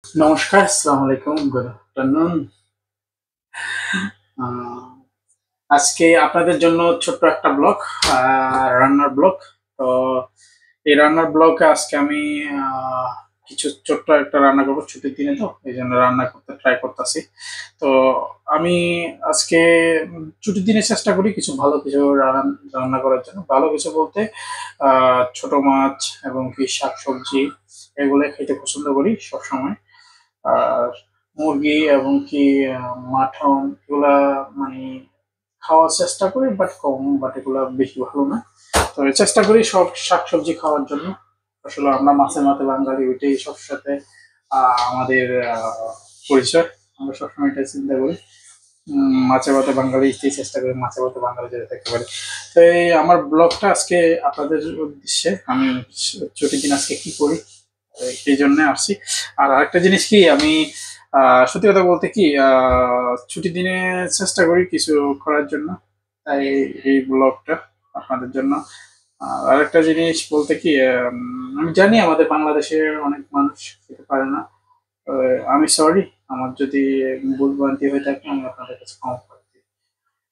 নমস্কার, আসসালামু আলাইকুম, গুড আফটারনুন। আজকে আপনাদের জন্য ছোট্ট একটা ব্লগ, রান্নার ব্লগ। তো এই রান্নার ব্লগে আজকে আমি আহ, কিছু ছোট্ট একটা রান্না করবো ছুটির দিনে, তো এই জন্য রান্না করতে ট্রাই করতেছি। তো আমি আজকে ছুটির দিনে চেষ্টা করি কিছু ভালো কিছু রান্না করার জন্য। ভালো কিছু বলতে ছোট মাছ এবং কি শাকসবজি, এগুলো খেতে পছন্দ করি সবসময়। আর মুরগি এবং কি মাটন, এগুলা মানে খাওয়ার চেষ্টা করি, বাট কম, বাট এগুলা বেশি ভালো না। তো চেষ্টা করি সব শাকসবজি খাওয়ার জন্য। আসলে আমরা মাছে মাছে বাঙালি, ওইটাই সব সাথে আমাদের পরিচয়। আমরা সবসময় এটাই চিন্তা করি, মাছে ভাতে বাঙালি, চেষ্টা করি মাছে ভাতে বাঙালি যেতে থাকতে পারে। তো এই আমার ব্লগটা আজকে আপনাদের উদ্দেশ্যে, আমি ছুটির দিন আজকে কি করি এই জন্য আসছি। আর আরেকটা জিনিস কি, আমি সত্যি কথা বলতে কি, ছুটির দিনে চেষ্টা করি কিছু করার জন্য, তাই এই ব্লগটা আপনাদের জন্য। আর আরেকটা জিনিস বলতে কি, আমি জানি আমাদের বাংলাদেশের অনেক মানুষ খেতে পারে না। আমি সরি, আমার যদি ভুল ভ্রান্তি হয়ে থাকে আমি আপনাদের কাছে ক্ষমা প্রার্থী।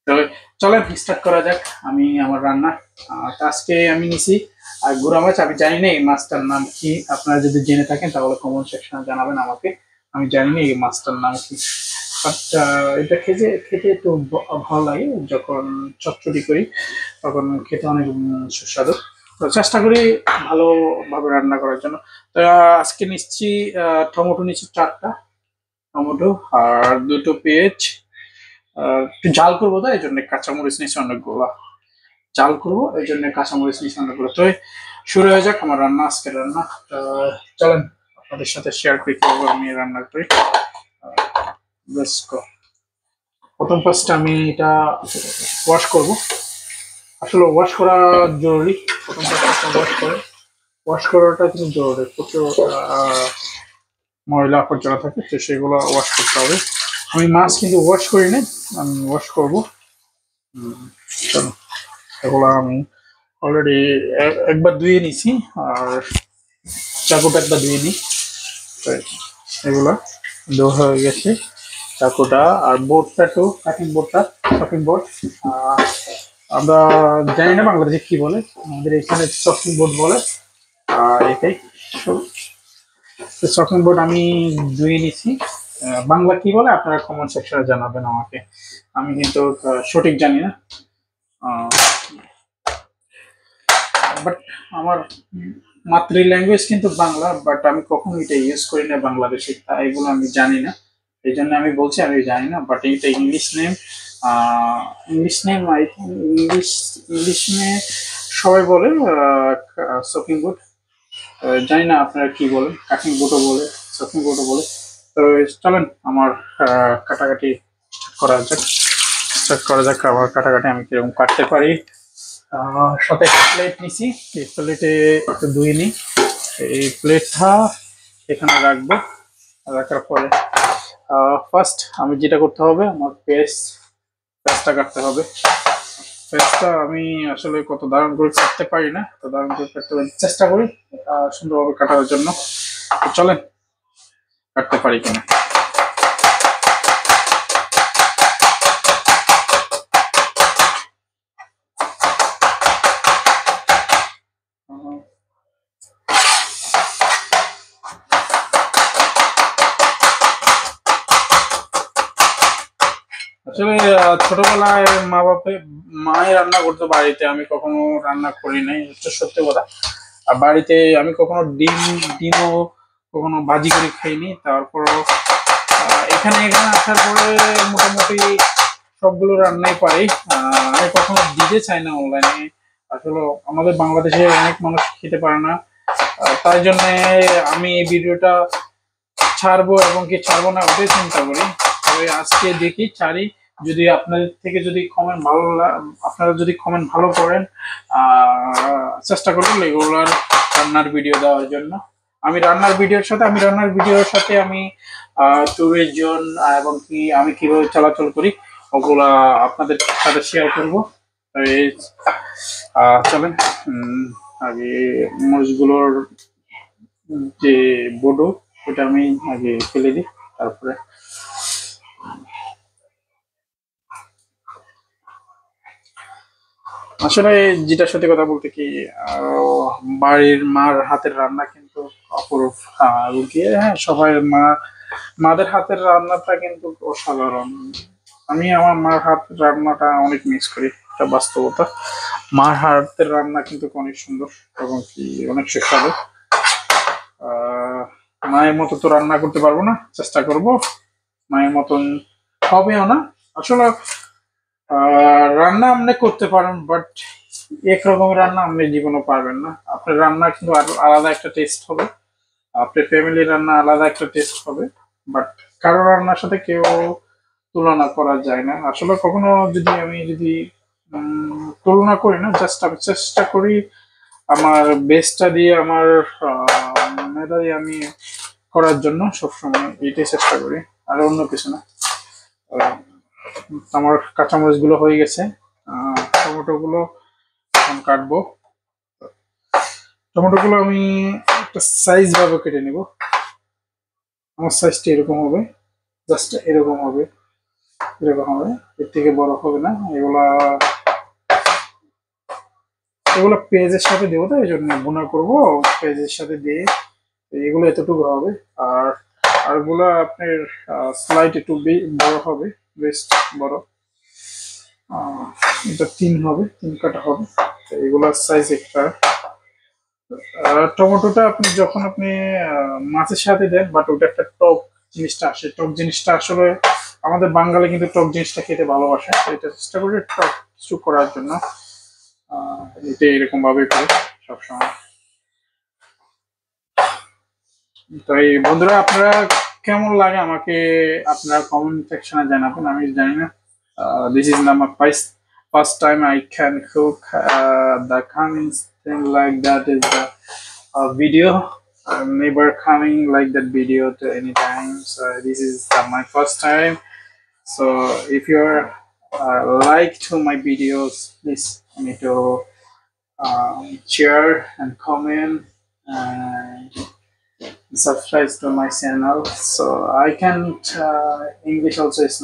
তবে চলেন স্টার্ট করা যাক আমি আমার রান্না। তো আজকে আমি নিছি গুড়া মাছ। আমি জানি না এই মাছটার নাম কি, আপনারা যদি জেনে থাকেন তাহলে কমেন্ট সেকশনে জানাবেন আমাকে। আমি জানি না এই মাছটার নাম কি, বাট এটা খেতে খেতে একটু ভালো লাগে। যখন চচ্চড়ি করি তখন খেতে অনেক সুস্বাদু। তো চেষ্টা করি ভালোভাবে রান্না করার জন্য। তো আজকে নিচ্ছি টমেটো নিচ্ছি 4টা টমেটো, আর 2টো পেঁয়াজ। একটু জাল করবো, তো এই জন্য কাঁচামরিচ নিচ্ছি অনেকগুলো। জাল করবো এই জন্য কাঁচামরিচ নিচ্ছি অনেকগুলো। তো শুরু হয়ে যাক আমার রান্না, আজকের রান্না। চলেন আপনাদের সাথে শেয়ার করি কিভাবে আমি রান্না করি। Let's go. প্রথম ফার্স্ট আমি এটা ওয়াশ করব। আসলে ওয়াশ করা জরুরি। প্রথম ফার্স্ট ওয়াশ করাটা কিন্তু জরুরি। প্রচুর ময়লা আবর্জনা থাকে, তো সেগুলো ওয়াশ করতে হবে। আমি মাছ কিন্তু ওয়াশ করি না, আমি ওয়াশ করবো। চলো, এগুলো আমি অলরেডি একবার ধুয়ে নিছি, আর চাকুটা একবার ধুয়ে নিই। তো এগুলো ধোয়া হয়ে গেছে, চাকুটা আর বোর্ডটা, তো কাটিং বোর্ডটা, চপিং বোর্ড। আমরা জানি না বাংলাদেশে কি বলে, আমাদের এখানে চপিং বোর্ড বলে। আর এটাই চপিং বোর্ড আমি ধুয়ে নিছি। বাংলা কি বলে আপনারা কমেন্ট সেকশনে জানাবেন আমাকে, আমি কিন্তু সঠিক জানি না। বাট আমার মাতৃ ল্যাঙ্গুয়েজ কিন্তু বাংলা, বাট আমি কখনো এটা ইউজ করি না বাংলাদেশে, তাই এগুলো আমি জানি না। এই জন্য আমি বলছি আমি জানি না, বাট এটা English name. English name I think, English মে সবাই বলে শপিং বুট। জানি না আপনারা কি বলেন, কাটিং বুটও বলে, শপিং বুটও বলে। তো চলেন আমার কাটাকাটি স্টার্ট করা যাক আমার কাটাকাটি, আমি কিরকম কাটতে পারি। সাথে একটা প্লেট নিছি, এই প্লেটে একটু ধুয়ে নিই। এই প্লেটটা এখানে রাখবো। রাখার পরে ফার্স্ট আমি যেটা করতে হবে, আমার পেঁয়াজটা কাটতে হবে। পেঁয়াজটা আমি আসলে কত দারুণ করে কাটতে পারি না, তো দারুণ করে কাটতে চেষ্টা করি সুন্দরভাবে কাটার জন্য। তো চলেন কাটতে পারি কিনা। আসলে ছোটবেলায় মাই রান্না করতো বাড়িতে, আমি কখনো রান্না করি নাই, হচ্ছে সত্যি কথা। আর বাড়িতে আমি কখনো ডিমও কখনো ভাজি করে খাইনি। তারপরও এখানে এখানে আসার পরে মোটামুটি সবগুলো রান্নাই পারি। আমি কখনো দিতে চাই না অনলাইনে। আসলে আমাদের বাংলাদেশে অনেক মানুষ খেতে পারে না, তাই জন্য আমি এই ভিডিওটা ছাড়বো এবং কি ছাড়বো না ওটাই চিন্তা করি। তবে আজকে দেখি ছাড়ি, যদি আপনাদের থেকে যদি কমেন্ট আপনারা যদি কমেন্ট ভালো করেন, চেষ্টা করবো রেগুলার রান্নার ভিডিও দেওয়ার জন্য। আমি রান্নার ভিডিওর সাথে আমি ট্যুরের এবং কি আমি কিভাবে চলাচল করি ওগুলা আপনাদের সাথে শেয়ার করবো। এই চলেন আগে মরিচগুলোর যে বড়ো ওটা আমি আগে ফেলে দিই, তারপরে আসলে যেটা সত্যি কথা বলতে কি, বাড়ির মার হাতের রান্না কিন্তু অপরূপ। হ্যাঁ, সবাই মাদের হাতের রান্নাটা কিন্তু অসাধারণ। আমি আমার মার হাতের রান্নাটা অনেক মিস করি, এটা বাস্তবতা। মার হাতের রান্না কিন্তু অনেক সুন্দর এবং কি অনেক সুস্বাদু। আহ, মায়ের মতো তো রান্না করতে পারবো না, চেষ্টা করব। মায়ের মতন হবেও না আসলে। রান্না আপনি করতে পারেন, বাট এক রকমের রান্না আপনি জীবনও পারবেন না। আপনার রান্না কিন্তু আলাদা একটা টেস্ট হবে, আপনার ফ্যামিলির রান্না আলাদা একটা টেস্ট হবে, বাট কারো রান্নার সাথে কেউ তুলনা করা যায় না আসলে। কখনো যদি তুলনা করি না, জাস্ট আমি চেষ্টা করি আমার বেস্টটা দিয়ে, আমার মেধা দিয়ে আমি করার জন্য সবসময় এটাই চেষ্টা করি, আর অন্য কিছু না। আহ, আমার কাঁচামরিচ গুলো হয়ে গেছে, টমেটো গুলো এখন কাটবো। টমেটো গুলো আমি একটা সাইজ ভাবে কেটে নিব। আমার সাইজটা এরকম হবে, জাস্ট এরকম হবে, এরকম হবে, এর থেকে বড় হবে না। এগুলা এগুলো পেঁয়াজের সাথে দেবো, তো এই জন্য বোনা করবো পেঁয়াজের সাথে দিয়ে। এগুলো এতটুকু হবে। আর আর গুলা আপনার স্লাইড একটু বড় হবে, বেশ বড়। এটা 3 হবে, 3 কাটা হবে। তো এগুলার সাইজ একটা। টমেটোটা আপনি যখন মাছের সাথে দেন, বাট ওটা একটা টক জিনিসটা আসে। টক জিনিসটা আসলে আমাদের বাঙালি কিন্তু টক জিনিসটা খেতে ভালোবাসে, তো এটা চেষ্টা করি টক কিছু করার জন্য। এটা এরকম ভাবে করি সবসময়। তাই বন্ধুরা, আপনারা কেমন লাগে আমাকে আপনারা কমেন্ট সেকশনে জানাবেন। আমি জানি না, this is not my first time I can cook. The coming thing like that is the video. I'm never coming like that video to any time. So this is my first time. So if you're like to my videos, please need to share and comment and subscribe to my channel. So I can't English also is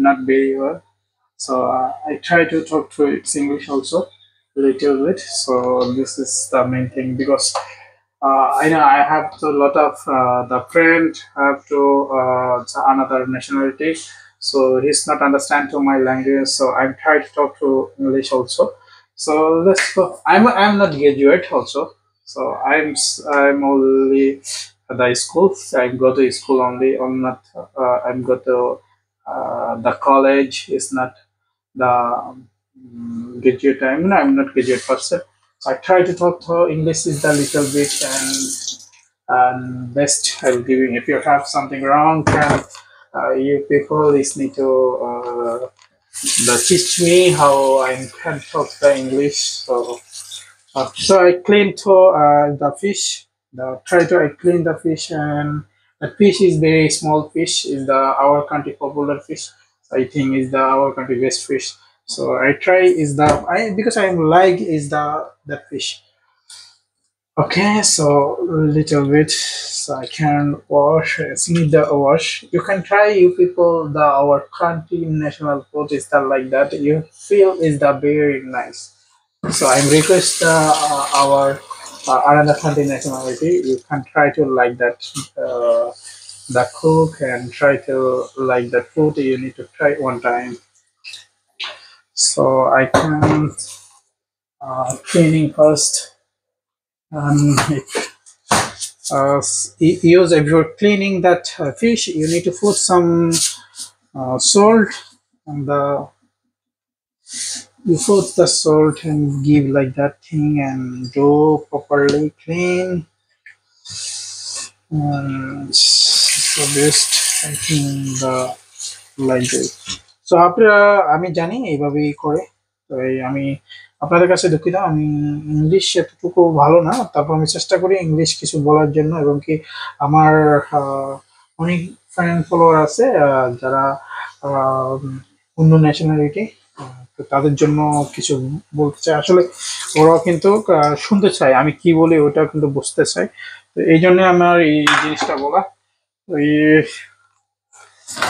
not very well. So I try to talk to its English also a little bit. So this is the main thing, because I know I have a lot of the friend have to another nationality, so he's not understand to my language. So I'm trying to talk to English also. So let's go. I'm not graduate also. So I'm only at the school. I go to school only. I'm not. I'm go to the college. Is not the graduate. I'm not graduate person. So I try to talk to English is a little bit, and best I'll give you. If you have something wrong, then you people listening to teach me how I can talk the English. So I clean to the fish. I clean the fish, and the fish is very small fish. Is the our country popular fish. I think is the our country best fish. So I try is the I because I like is the fish. Okay, so little bit, so I can wash. It's need the wash. You can try, you people, the our country national food is that like that. You feel is the very nice. So I'm request our another country nationality. You can try to like that the cook and try to like the food. You need to try one time. So I can cleaning first. If use if you're cleaning that fish, you need to put some salt, and you put the salt and give like that thing and do properly clean. And so best I think the like this. So আপনারা আমি জানি এইভাবেই করে। তো আমি আপনাদের কাছে দুঃখিত, আমি ইংলিশ এতটুকু ভালো না, তারপর আমি চেষ্টা করি ইংলিশ কিছু বলার জন্য। এবং কি আমার অনেক ফ্রেন্ড ফলোয়ার আছে যারা আহ, অন্য ন্যাশনালিটি, তো তাদের জন্য কিছু বলতে চাই আসলে। ওরাও কিন্তু শুনতে চায় আমি কি বলি, ওটা কিন্তু বুঝতে চায়। তো এই জন্য আমার এই জিনিসটা বলা। ওই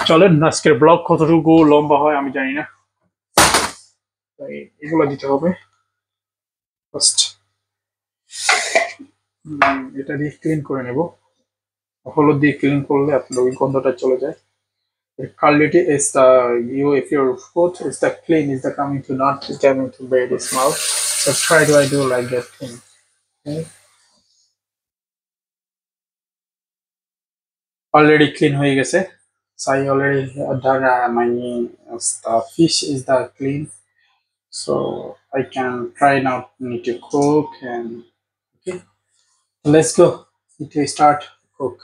চলেন আজকের ব্লগ কতটুকু লম্বা হয় আমি জানি না, তাই এগুলো দিতে হবে ফার্স্ট। এটা দিয়ে ক্লিন করে নেব, হলুদ দিয়ে ক্লিন করলে আপনার ওই গন্ধটা চলে যায়। Quality is the you if your food is the clean is the coming to not coming to bad smell. So try to I do like that thing. Okay. Already clean হয়ে গেছে। So I already done my the fish is the clean. So I can try now need to cook and okay. Let's go. Need to start cook.